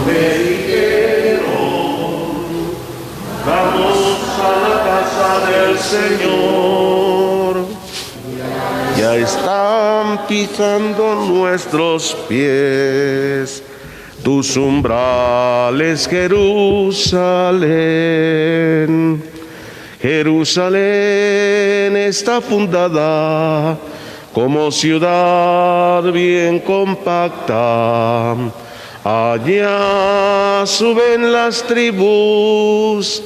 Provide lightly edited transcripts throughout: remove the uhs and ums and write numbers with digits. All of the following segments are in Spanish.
me dijeron, vamos a la casa del Señor. Ya están pisando nuestros pies tus umbrales, Jerusalén. Jerusalén está fundada como ciudad bien compacta. Allá suben las tribus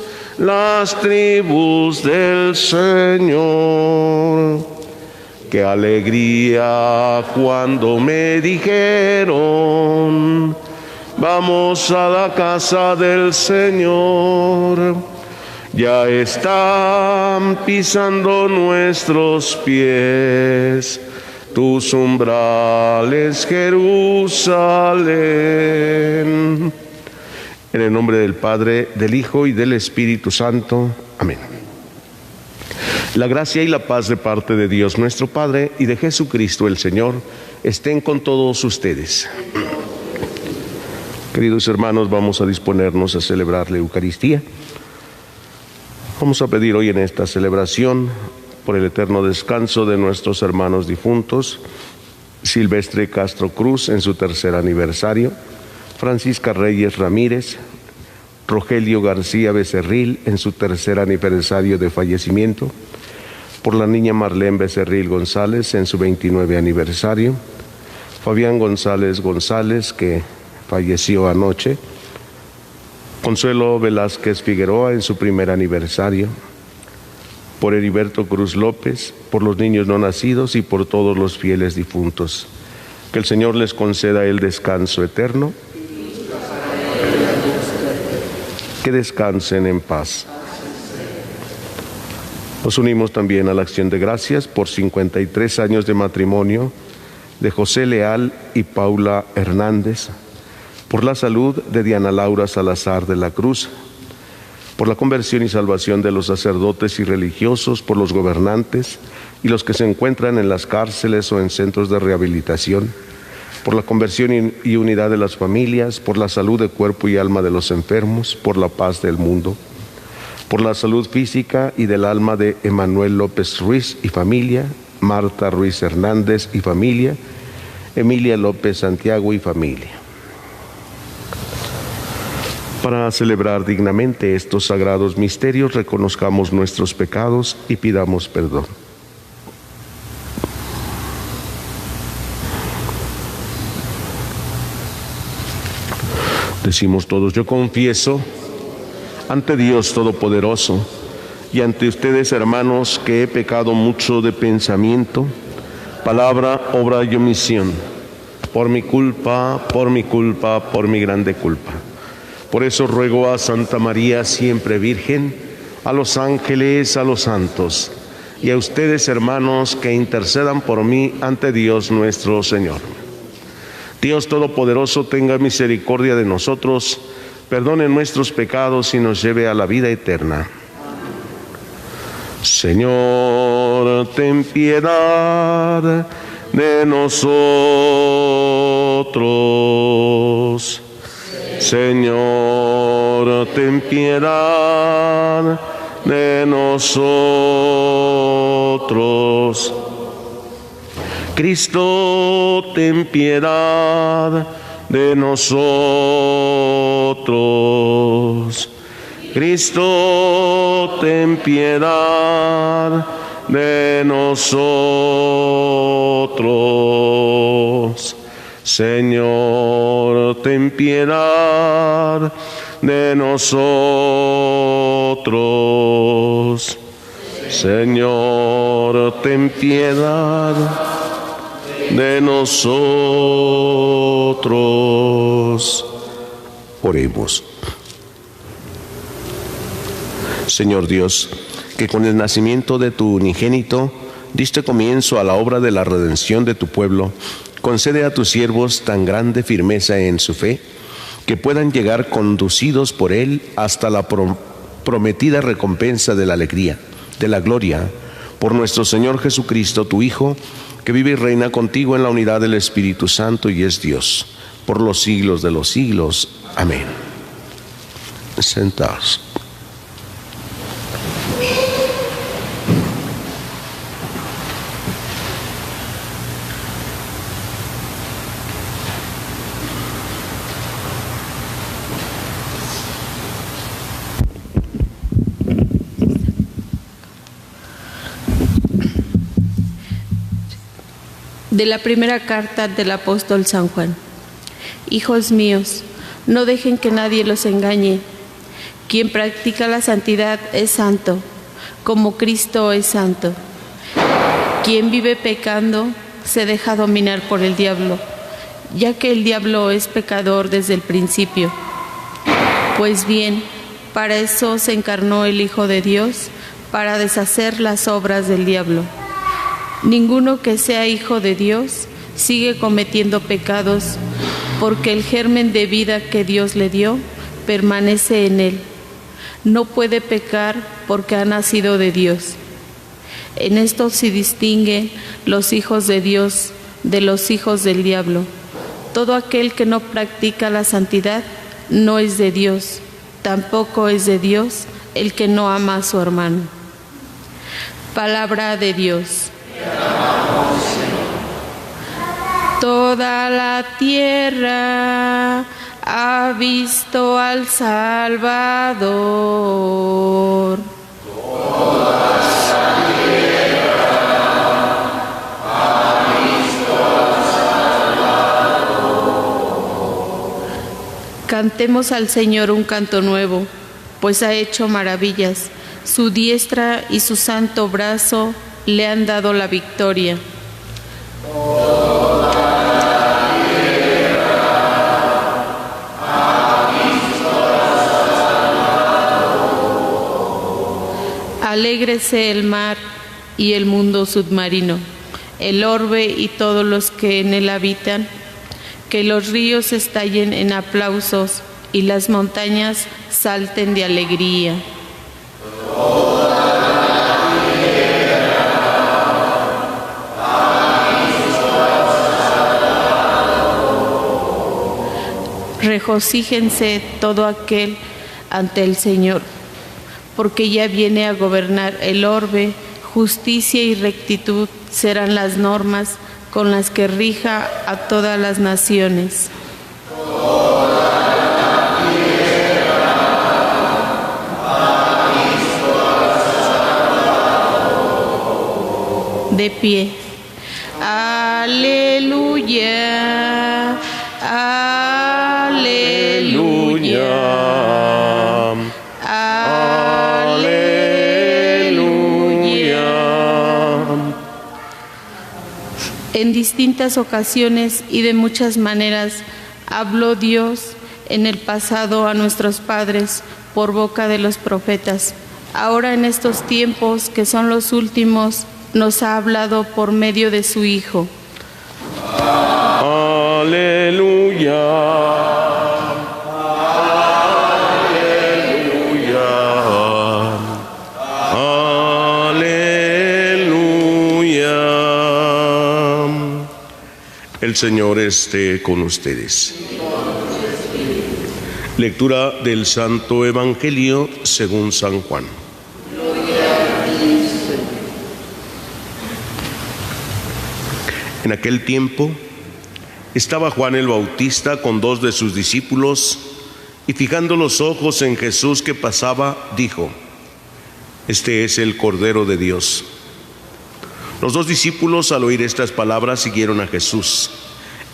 del Señor. Qué alegría cuando me dijeron, vamos a la casa del Señor. Ya están pisando nuestros pies tus umbrales, Jerusalén. En el nombre del Padre, del Hijo y del Espíritu Santo. Amén. La gracia y la paz de parte de Dios nuestro Padre y de Jesucristo el Señor estén con todos ustedes. Queridos hermanos, vamos a disponernos a celebrar la Eucaristía. Vamos a pedir hoy en esta celebración por el eterno descanso de nuestros hermanos difuntos: Silvestre Castro Cruz en su 3er aniversario, Francisca Reyes Ramírez, Rogelio García Becerril en su 3er aniversario de fallecimiento, por la niña Marlene Becerril González en su 29 aniversario, Fabián González González, que falleció anoche, Consuelo Velázquez Figueroa en su 1er aniversario, por Heriberto Cruz López, por los niños no nacidos y por todos los fieles difuntos. Que el Señor les conceda el descanso eterno. Que descansen en paz. Nos unimos también a la acción de gracias por 53 años de matrimonio de José Leal y Paula Hernández, por la salud de Diana Laura Salazar de la Cruz, por la conversión y salvación de los sacerdotes y religiosos, por los gobernantes y los que se encuentran en las cárceles o en centros de rehabilitación, por la conversión y unidad de las familias, por la salud de cuerpo y alma de los enfermos, por la paz del mundo, por la salud física y del alma de Emanuel López Ruiz y familia, Marta Ruiz Hernández y familia, Emilia López Santiago y familia. Para celebrar dignamente estos sagrados misterios, reconozcamos nuestros pecados y pidamos perdón. Decimos todos: yo confieso ante Dios Todopoderoso y ante ustedes, hermanos, que he pecado mucho de pensamiento, palabra, obra y omisión, por mi culpa, por mi grande culpa. Por eso ruego a Santa María, siempre Virgen, a los ángeles, a los santos, y a ustedes, hermanos, que intercedan por mí ante Dios nuestro Señor. Dios Todopoderoso tenga misericordia de nosotros, perdone nuestros pecados y nos lleve a la vida eterna. Señor, ten piedad de nosotros. Señor, ten piedad de nosotros. Cristo, ten piedad de nosotros. Cristo, ten piedad de nosotros. Señor, ten piedad de nosotros. Señor, ten piedad de nosotros. Oremos. Señor Dios, que con el nacimiento de tu unigénito diste comienzo a la obra de la redención de tu pueblo, concede a tus siervos tan grande firmeza en su fe, que puedan llegar conducidos por él hasta la prometida recompensa de la alegría, de la gloria, por nuestro Señor Jesucristo, tu Hijo, que vive y reina contigo en la unidad del Espíritu Santo y es Dios, por los siglos de los siglos. Amén. Sentaos. De la primera carta del apóstol San Juan. Hijos míos, no dejen que nadie los engañe. Quien practica la santidad es santo, como Cristo es santo. Quien vive pecando se deja dominar por el diablo, ya que el diablo es pecador desde el principio. Pues bien, para eso se encarnó el Hijo de Dios, para deshacer las obras del diablo. Ninguno que sea hijo de Dios sigue cometiendo pecados, porque el germen de vida que Dios le dio permanece en él. No puede pecar porque ha nacido de Dios. En esto se distinguen los hijos de Dios de los hijos del diablo. Todo aquel que no practica la santidad no es de Dios, tampoco es de Dios el que no ama a su hermano. Palabra de Dios. Toda la tierra ha visto al Salvador. Toda la tierra ha visto al Salvador. Cantemos al Señor un canto nuevo, pues ha hecho maravillas. Su diestra y su santo brazo le han dado la victoria. Toda la tierra ha visto al Salvador. Alégrese el mar y el mundo submarino, el orbe y todos los que en él habitan, que los ríos estallen en aplausos y las montañas salten de alegría. Regocíjense todo aquel ante el Señor, porque ya viene a gobernar el orbe. Justicia y rectitud serán las normas con las que rija a todas las naciones. De pie. Aleluya. Aleluya. Aleluya. En distintas ocasiones y de muchas maneras habló Dios en el pasado a nuestros padres por boca de los profetas. Ahora en estos tiempos que son los últimos, nos ha hablado por medio de su Hijo. Aleluya. El Señor esté con ustedes. Lectura del Santo Evangelio según San Juan. En aquel tiempo estaba Juan el Bautista con 2 de sus discípulos y fijando los ojos en Jesús que pasaba, dijo: Este es el Cordero de Dios. Los 2 discípulos, al oír estas palabras, siguieron a Jesús.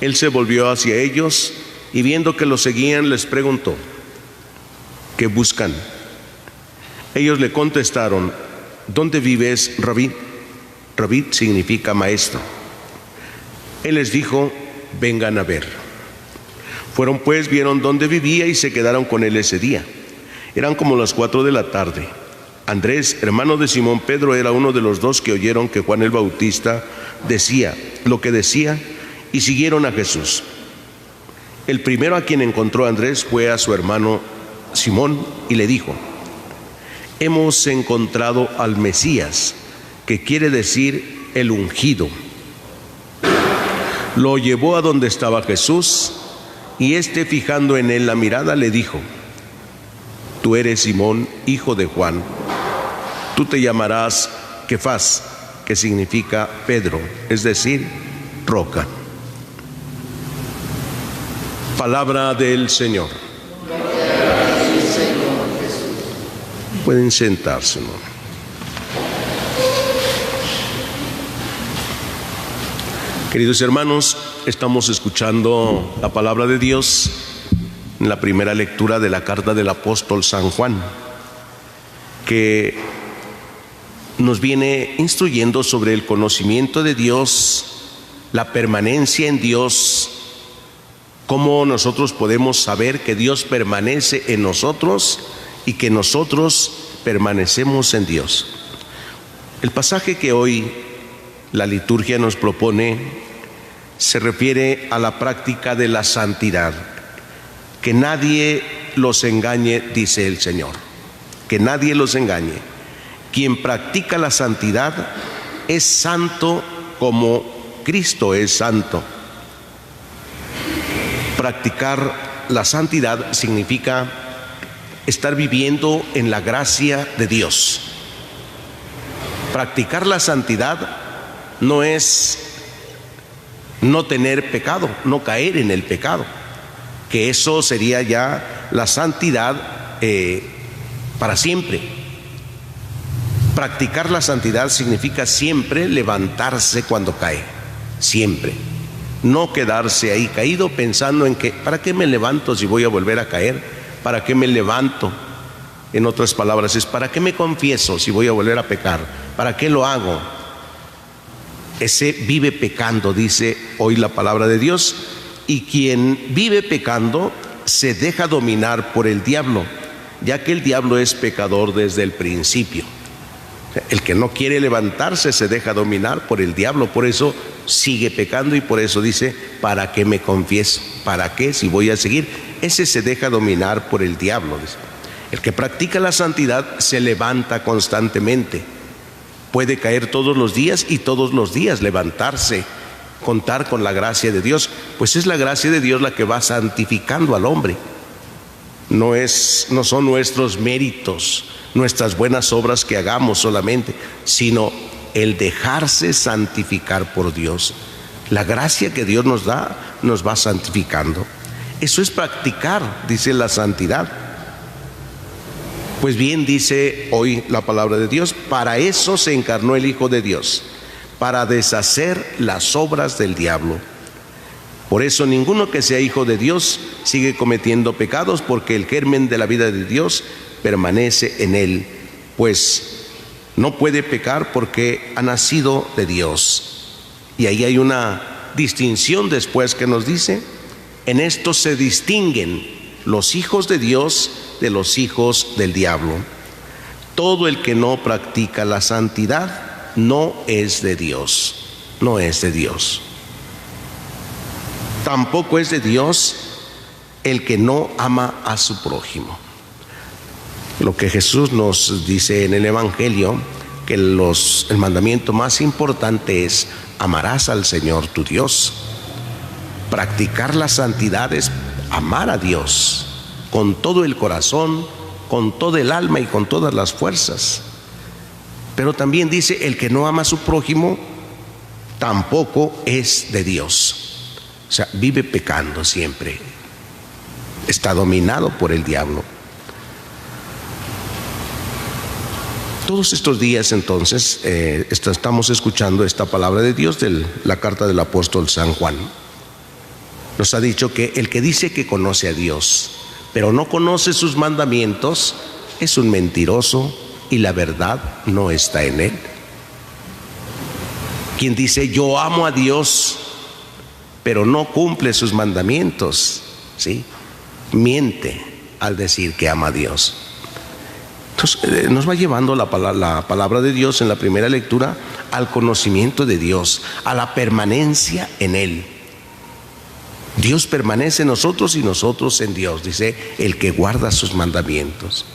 Él se volvió hacia ellos y viendo que los seguían, les preguntó: ¿Qué buscan? Ellos le contestaron: ¿Dónde vives, Rabí? Rabí significa maestro. Él les dijo: vengan a ver. Fueron pues, vieron dónde vivía y se quedaron con él ese día. Eran como las 4 de la tarde. Andrés, hermano de Simón Pedro, era uno de los 2 que oyeron que Juan el Bautista decía lo que decía y siguieron a Jesús. El primero a quien encontró Andrés fue a su hermano Simón y le dijo: hemos encontrado al Mesías, que quiere decir el ungido. Lo llevó a donde estaba Jesús Y éste, fijando en él la mirada, le dijo: Tú eres Simón, hijo de Juan. Tú te llamarás Kefas, que significa Pedro, es decir, roca. Palabra del Señor. Pueden sentarse, ¿no? Queridos hermanos, estamos escuchando la palabra de Dios en la primera lectura de la carta del apóstol San Juan, que nos viene instruyendo sobre el conocimiento de Dios, la permanencia en Dios, cómo nosotros podemos saber que Dios permanece en nosotros y que nosotros permanecemos en Dios. El pasaje que hoy la liturgia nos propone se refiere a la práctica de la santidad. Que nadie los engañe, dice el Señor. Que nadie los engañe. Quien practica la santidad es santo como Cristo es santo. Practicar la santidad significa estar viviendo en la gracia de Dios. Practicar la santidad no es no tener pecado, no caer en el pecado, que eso sería ya la santidad para siempre. Practicar la santidad significa siempre levantarse cuando cae, siempre. No quedarse ahí caído pensando en que, ¿para qué me levanto si voy a volver a caer? ¿Para qué me levanto? En otras palabras, es ¿para qué me confieso si voy a volver a pecar? ¿Para qué lo hago? Ese vive pecando, dice hoy la palabra de Dios, y quien vive pecando se deja dominar por el diablo, ya que el diablo es pecador desde el principio. El que no quiere levantarse se deja dominar por el diablo, por eso sigue pecando y por eso dice, ¿para qué me confieso? ¿Para qué si voy a seguir? Ese se deja dominar por el diablo. El que practica la santidad se levanta constantemente. Puede caer todos los días y todos los días levantarse, contar con la gracia de Dios, pues es la gracia de Dios la que va santificando al hombre. No son nuestros méritos, nuestras buenas obras que hagamos solamente, sino el dejarse santificar por Dios. La gracia que Dios nos da nos va santificando. Eso es practicar, dice, la santidad. Pues bien, dice hoy la palabra de Dios, para eso se encarnó el Hijo de Dios, para deshacer las obras del diablo. Por eso ninguno que sea hijo de Dios sigue cometiendo pecados, porque el germen de la vida de Dios permanece en él, pues no puede pecar porque ha nacido de Dios. Y ahí hay una distinción después que nos dice, en esto se distinguen los hijos de Dios de los hijos del diablo. Todo el que no practica la santidad no es de Dios, no es de Dios. Tampoco es de Dios el que no ama a su prójimo. Lo que Jesús nos dice en el Evangelio, que el mandamiento más importante es: amarás al Señor tu Dios. Practicar la santidad es amar a Dios con todo el corazón, con todo el alma y con todas las fuerzas. Pero también dice, el que no ama a su prójimo tampoco es de Dios. O sea, vive pecando siempre, está dominado por el diablo. Todos estos días entonces estamos escuchando esta palabra de Dios de la carta del apóstol San Juan. Nos ha dicho que el que dice que conoce a Dios, pero no conoce sus mandamientos, es un mentiroso y la verdad no está en él. Quien dice yo amo a Dios, pero no cumple sus mandamientos, ¿sí?, miente al decir que ama a Dios. Entonces nos va llevando la palabra de Dios en la primera lectura al conocimiento de Dios, a la permanencia en Él. Dios permanece en nosotros y nosotros en Dios, dice el que guarda sus mandamientos.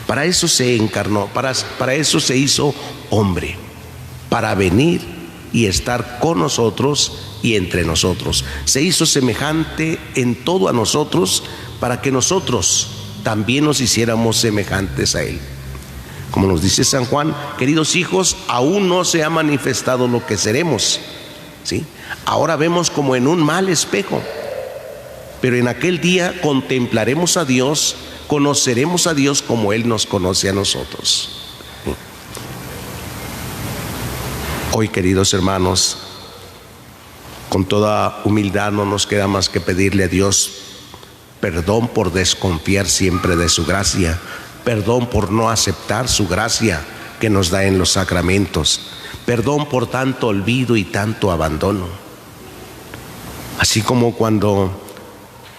Para eso se encarnó, para eso se hizo hombre, para venir y estar con nosotros y entre nosotros. Se hizo semejante en todo a nosotros para que nosotros también nos hiciéramos semejantes a Él. Como nos dice San Juan, queridos hijos, aún no se ha manifestado lo que seremos, ¿sí? Ahora vemos como en un mal espejo, pero en aquel día contemplaremos a Dios, conoceremos a Dios como Él nos conoce a nosotros. Hoy, queridos hermanos, con toda humildad no nos queda más que pedirle a Dios perdón por desconfiar siempre de su gracia, perdón por no aceptar su gracia que nos da en los sacramentos, perdón por tanto olvido y tanto abandono. Así como cuando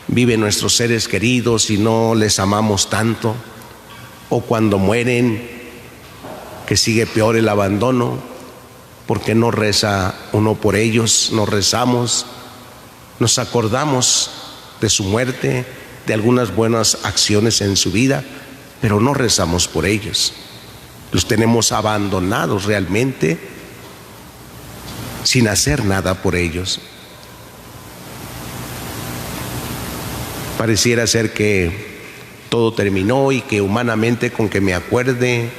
viven nuestros seres queridos y no les amamos tanto, o cuando mueren, que sigue peor el abandono, porque no reza uno por ellos, no rezamos, nos acordamos de su muerte, de algunas buenas acciones en su vida, pero no rezamos por ellos. Los tenemos abandonados realmente, sin hacer nada por ellos. Pareciera ser que todo terminó y que humanamente con que me acuerde,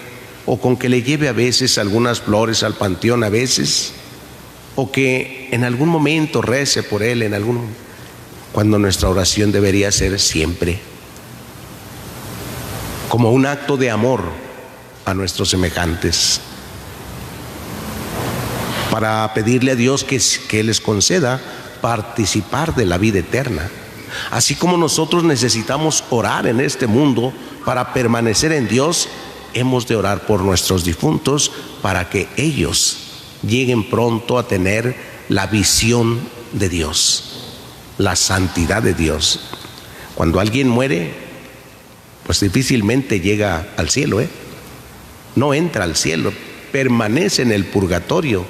o con que le lleve a veces algunas flores al panteón a veces, o que en algún momento rece por él, cuando nuestra oración debería ser siempre como un acto de amor a nuestros semejantes, para pedirle a Dios que les conceda participar de la vida eterna. Así como nosotros necesitamos orar en este mundo para permanecer en Dios, hemos de orar por nuestros difuntos para que ellos lleguen pronto a tener la visión de Dios, la santidad de Dios. Cuando alguien muere, pues difícilmente llega al cielo, no entra al cielo, permanece en el purgatorio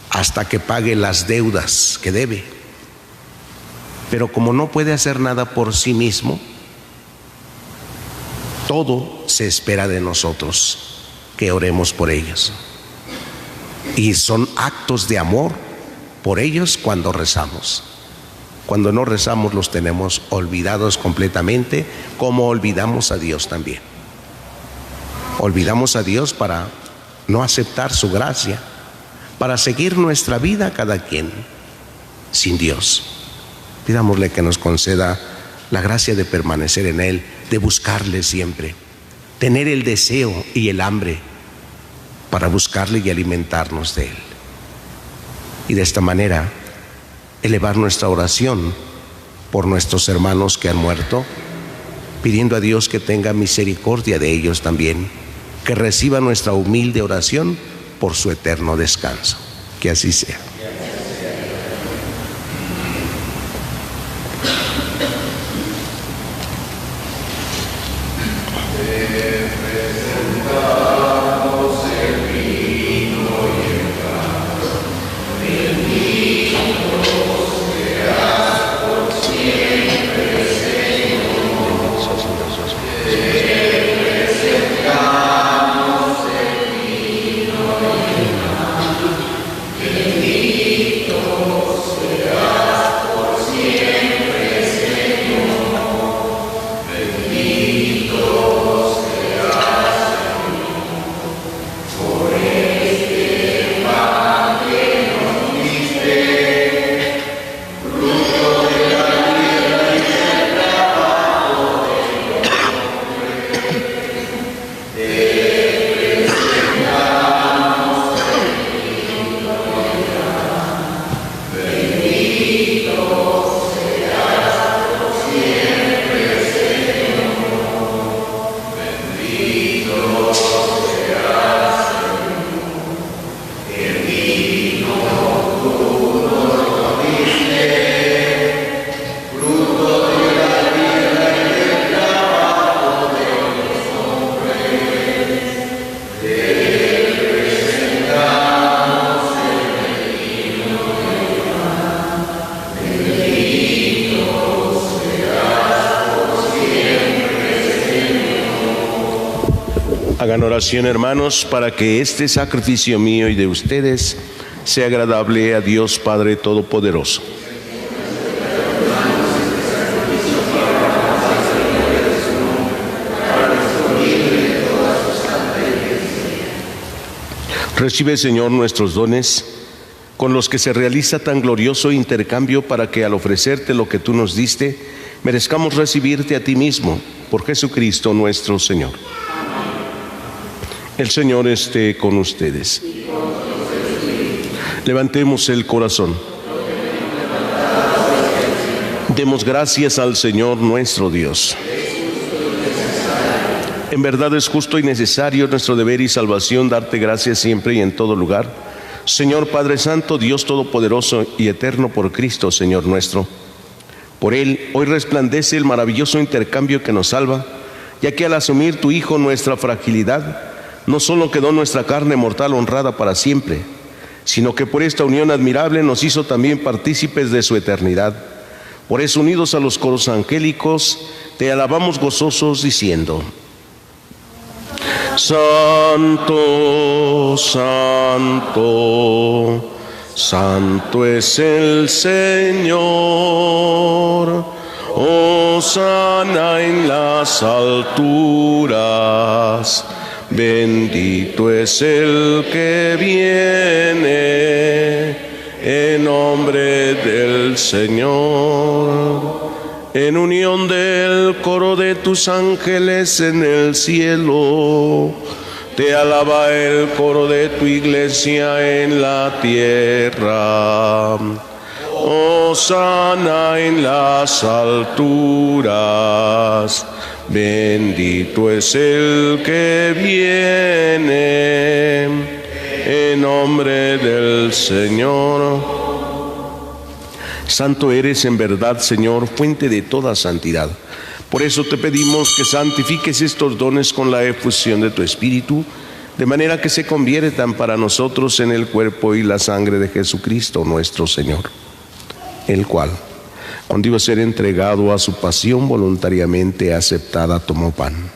hasta que pague las deudas que debe. Pero como no puede hacer nada por sí mismo, todo se espera de nosotros, que oremos por ellos. Y son actos de amor por ellos cuando rezamos. Cuando no rezamos los tenemos olvidados completamente, como olvidamos a Dios también. Olvidamos a Dios para no aceptar su gracia, para seguir nuestra vida cada quien sin Dios. Pidámosle que nos conceda la gracia de permanecer en Él, de buscarle siempre, tener el deseo y el hambre para buscarle y alimentarnos de Él. Y de esta manera elevar nuestra oración por nuestros hermanos que han muerto, pidiendo a Dios que tenga misericordia de ellos también, que reciba nuestra humilde oración por su eterno descanso. Que así sea. Hagan oración, hermanos, para que este sacrificio mío y de ustedes sea agradable a Dios Padre Todopoderoso. Recibe, Señor, nuestros dones, con los que se realiza tan glorioso intercambio, para que al ofrecerte lo que tú nos diste, merezcamos recibirte a ti mismo, por Jesucristo nuestro Señor. El Señor esté con ustedes. Levantemos el corazón. Demos gracias al Señor nuestro Dios. En verdad es justo y necesario, nuestro deber y salvación, darte gracias siempre y en todo lugar, Señor Padre Santo, Dios Todopoderoso y Eterno, por Cristo, Señor nuestro. Por Él hoy resplandece el maravilloso intercambio que nos salva, ya que al asumir tu Hijo nuestra fragilidad, no solo quedó nuestra carne mortal honrada para siempre, sino que por esta unión admirable nos hizo también partícipes de su eternidad. Por eso, unidos a los coros angélicos, te alabamos gozosos diciendo: Santo, santo, santo es el Señor. Hosana en las alturas. Bendito es el que viene en nombre del Señor. En unión del coro de tus ángeles en el cielo, te alaba el coro de tu iglesia en la tierra. Hosana en las alturas. Bendito es el que viene en nombre del Señor. Santo eres en verdad, Señor, fuente de toda santidad. Por eso te pedimos que santifiques estos dones con la efusión de tu Espíritu, de manera que se conviertan para nosotros en el cuerpo y la sangre de Jesucristo nuestro Señor, el cual, cuando iba a ser entregado a su pasión voluntariamente aceptada, tomó pan.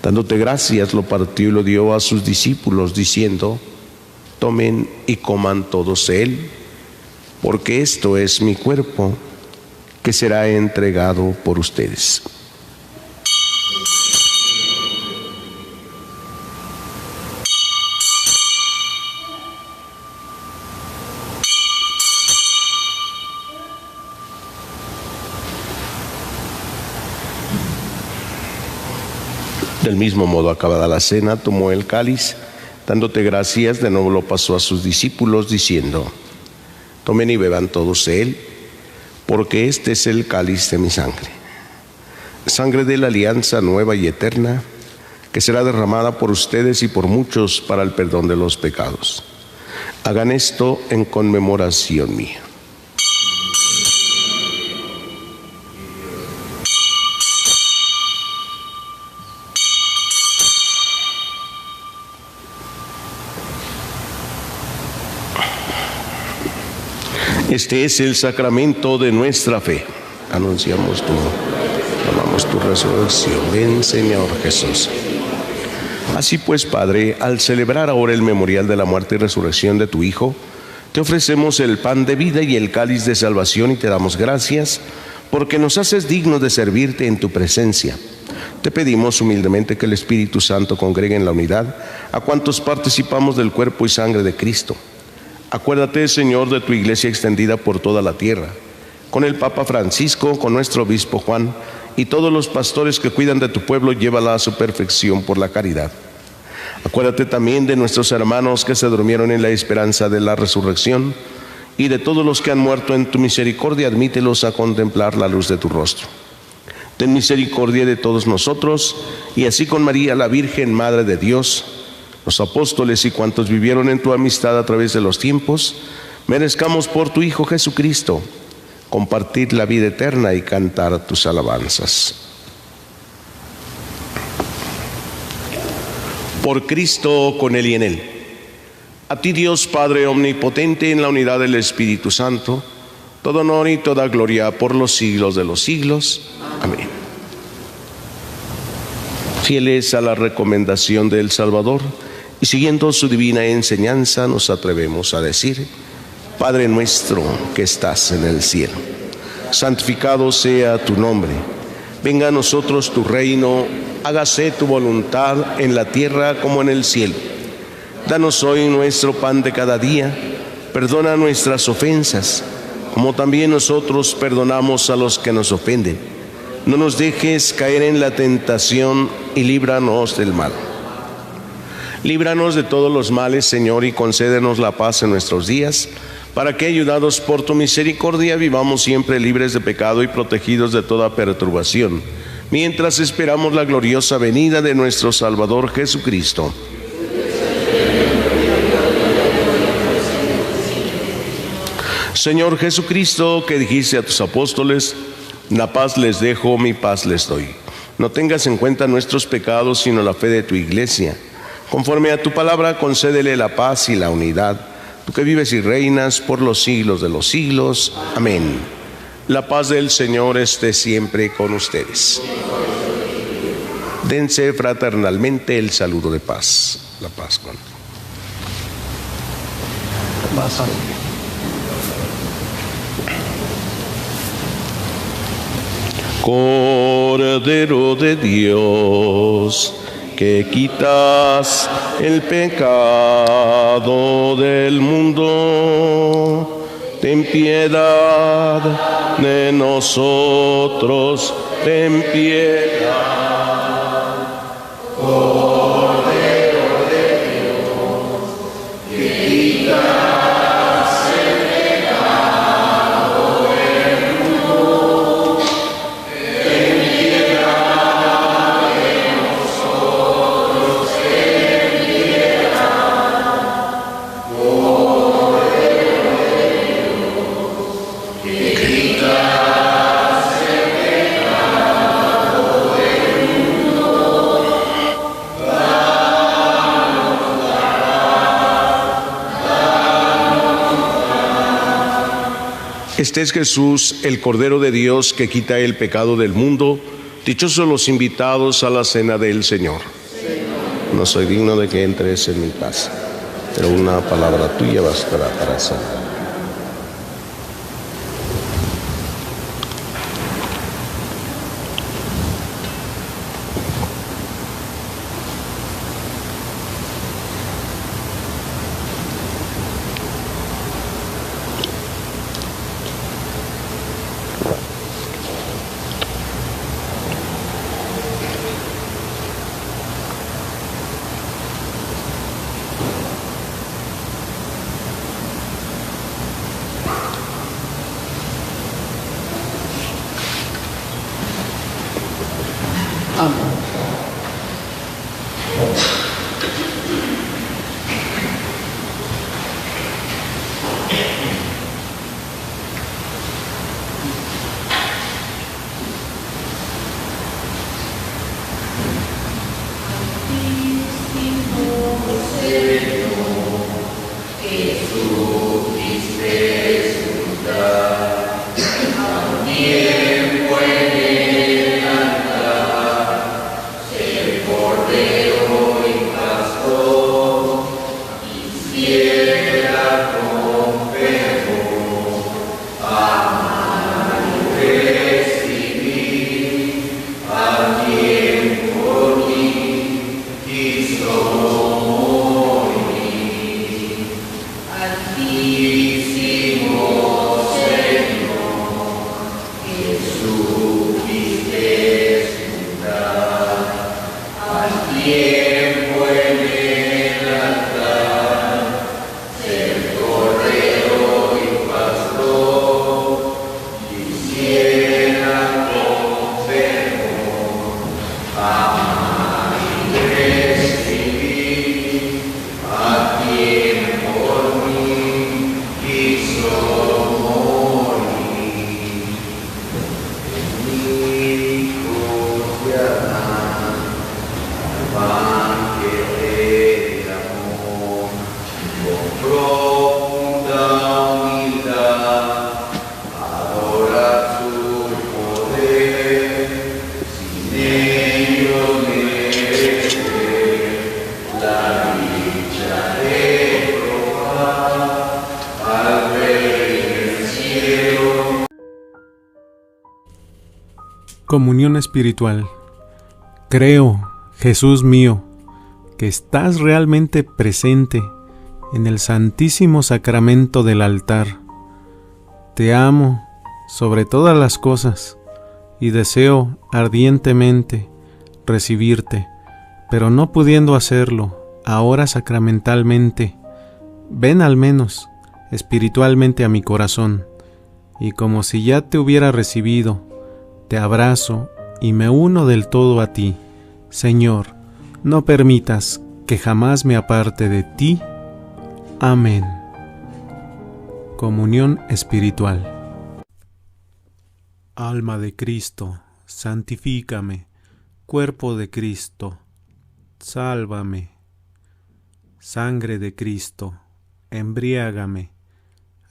Dándote gracias, lo partió y lo dio a sus discípulos, diciendo: tomen y coman todos de él, porque esto es mi cuerpo, que será entregado por ustedes. Del mismo modo, acabada la cena, tomó el cáliz, dándote gracias, de nuevo lo pasó a sus discípulos, diciendo: tomen y beban todos de él, porque este es el cáliz de mi sangre, sangre de la alianza nueva y eterna, que será derramada por ustedes y por muchos para el perdón de los pecados. Hagan esto en conmemoración mía. Este es el sacramento de nuestra fe. Anunciamos amamos tu resurrección. Ven, Señor Jesús. Así pues, Padre, al celebrar ahora el memorial de la muerte y resurrección de tu Hijo, te ofrecemos el pan de vida y el cáliz de salvación, y te damos gracias porque nos haces dignos de servirte en tu presencia. Te pedimos humildemente que el Espíritu Santo congregue en la unidad a cuantos participamos del cuerpo y sangre de Cristo. Acuérdate, Señor, de tu iglesia extendida por toda la tierra, con el Papa Francisco, con nuestro obispo Juan y todos los pastores que cuidan de tu pueblo, llévala a su perfección por la caridad. Acuérdate también de nuestros hermanos que se durmieron en la esperanza de la resurrección, y de todos los que han muerto en tu misericordia, admítelos a contemplar la luz de tu rostro. Ten misericordia de todos nosotros, y así con María, la Virgen, Madre de Dios, los apóstoles y cuantos vivieron en tu amistad a través de los tiempos, merezcamos por tu Hijo Jesucristo compartir la vida eterna y cantar tus alabanzas. Por Cristo, con Él y en Él. A ti, Dios Padre omnipotente, en la unidad del Espíritu Santo, todo honor y toda gloria por los siglos de los siglos. Amén. Fieles a la recomendación del Salvador, Y siguiendo su divina enseñanza nos atrevemos a decir: Padre nuestro que estás en el cielo, santificado sea tu nombre. Venga a nosotros tu reino, hágase tu voluntad en la tierra como en el cielo. Danos hoy nuestro pan de cada día, perdona nuestras ofensas, como también nosotros perdonamos a los que nos ofenden. No nos dejes caer en la tentación y líbranos del mal. Líbranos de todos los males, Señor, y concédenos la paz en nuestros días, para que, ayudados por tu misericordia, vivamos siempre libres de pecado y protegidos de toda perturbación, mientras esperamos la gloriosa venida de nuestro Salvador Jesucristo. Señor Jesucristo, que dijiste a tus apóstoles: la paz les dejo, mi paz les doy. No tengas en cuenta nuestros pecados, sino la fe de tu iglesia. Conforme a tu palabra, concédele la paz y la unidad, tú que vives y reinas por los siglos de los siglos. Amén. La paz del Señor esté siempre con ustedes. Dense fraternalmente el saludo de paz. La paz con paz. Cordero de Dios, que quitas el pecado del mundo, ten piedad de nosotros, ten piedad. Cordero de Dios, que quitas el pecado del mundo, ten piedad de nosotros, ten piedad. Cordero de Dios, que quitas el pecado del mundo, danos la paz. Este es Jesús, el Cordero de Dios, que quita el pecado del mundo. Dichosos los invitados a la cena del Señor. No soy digno de que entres en mi casa, pero una palabra tuya bastará para sanar. Comunión espiritual. Creo, Jesús mío, que estás realmente presente en el santísimo sacramento del altar. Te amo sobre todas las cosas y deseo ardientemente recibirte, pero no pudiendo hacerlo ahora sacramentalmente, ven al menos espiritualmente a mi corazón, y como si ya te hubiera recibido, te abrazo y me uno del todo a ti. Señor, no permitas que jamás me aparte de ti. Amén. Comunión espiritual. Alma de Cristo, santifícame. Cuerpo de Cristo, sálvame. Sangre de Cristo, embriágame.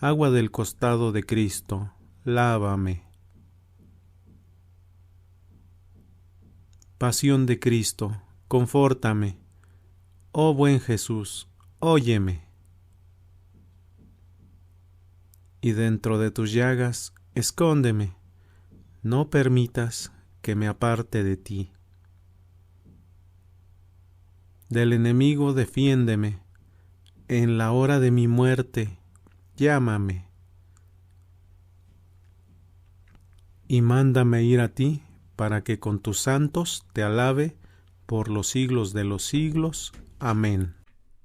Agua del costado de Cristo, lávame. Pasión de Cristo, confórtame. Oh buen Jesús, óyeme. Y dentro de tus llagas, escóndeme. No permitas que me aparte de ti. Del enemigo defiéndeme. En la hora de mi muerte, llámame. Y mándame ir a ti, para que con tus santos te alabe por los siglos de los siglos. Amén.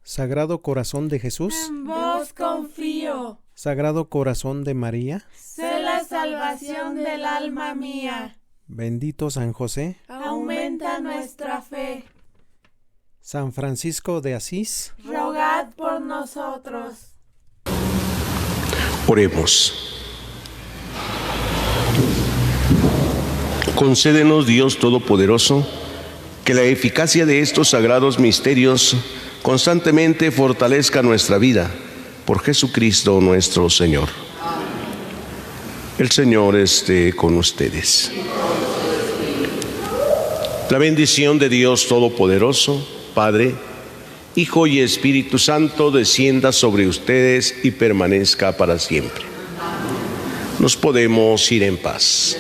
Sagrado Corazón de Jesús, en vos confío. Sagrado Corazón de María, Sé la salvación del alma mía. bendito San José, Aumenta nuestra fe. San Francisco de Asís, Rogad por nosotros. Oremos. Concédenos, Dios Todopoderoso, que la eficacia de estos sagrados misterios constantemente fortalezca nuestra vida, por Jesucristo nuestro Señor. El Señor esté con ustedes. La bendición de Dios Todopoderoso, Padre, Hijo y Espíritu Santo, descienda sobre ustedes y permanezca para siempre. Nos podemos ir en paz.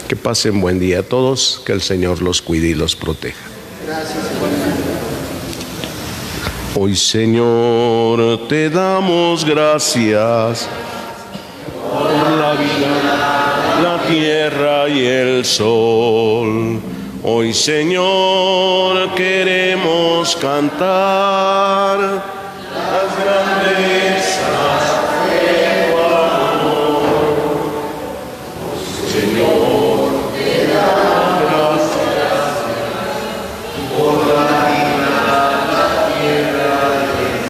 Que pasen buen día a todos, que el Señor los cuide y los proteja. Hoy, Señor, te damos gracias por la vida, la tierra y el sol. Hoy, Señor, queremos cantar las grandes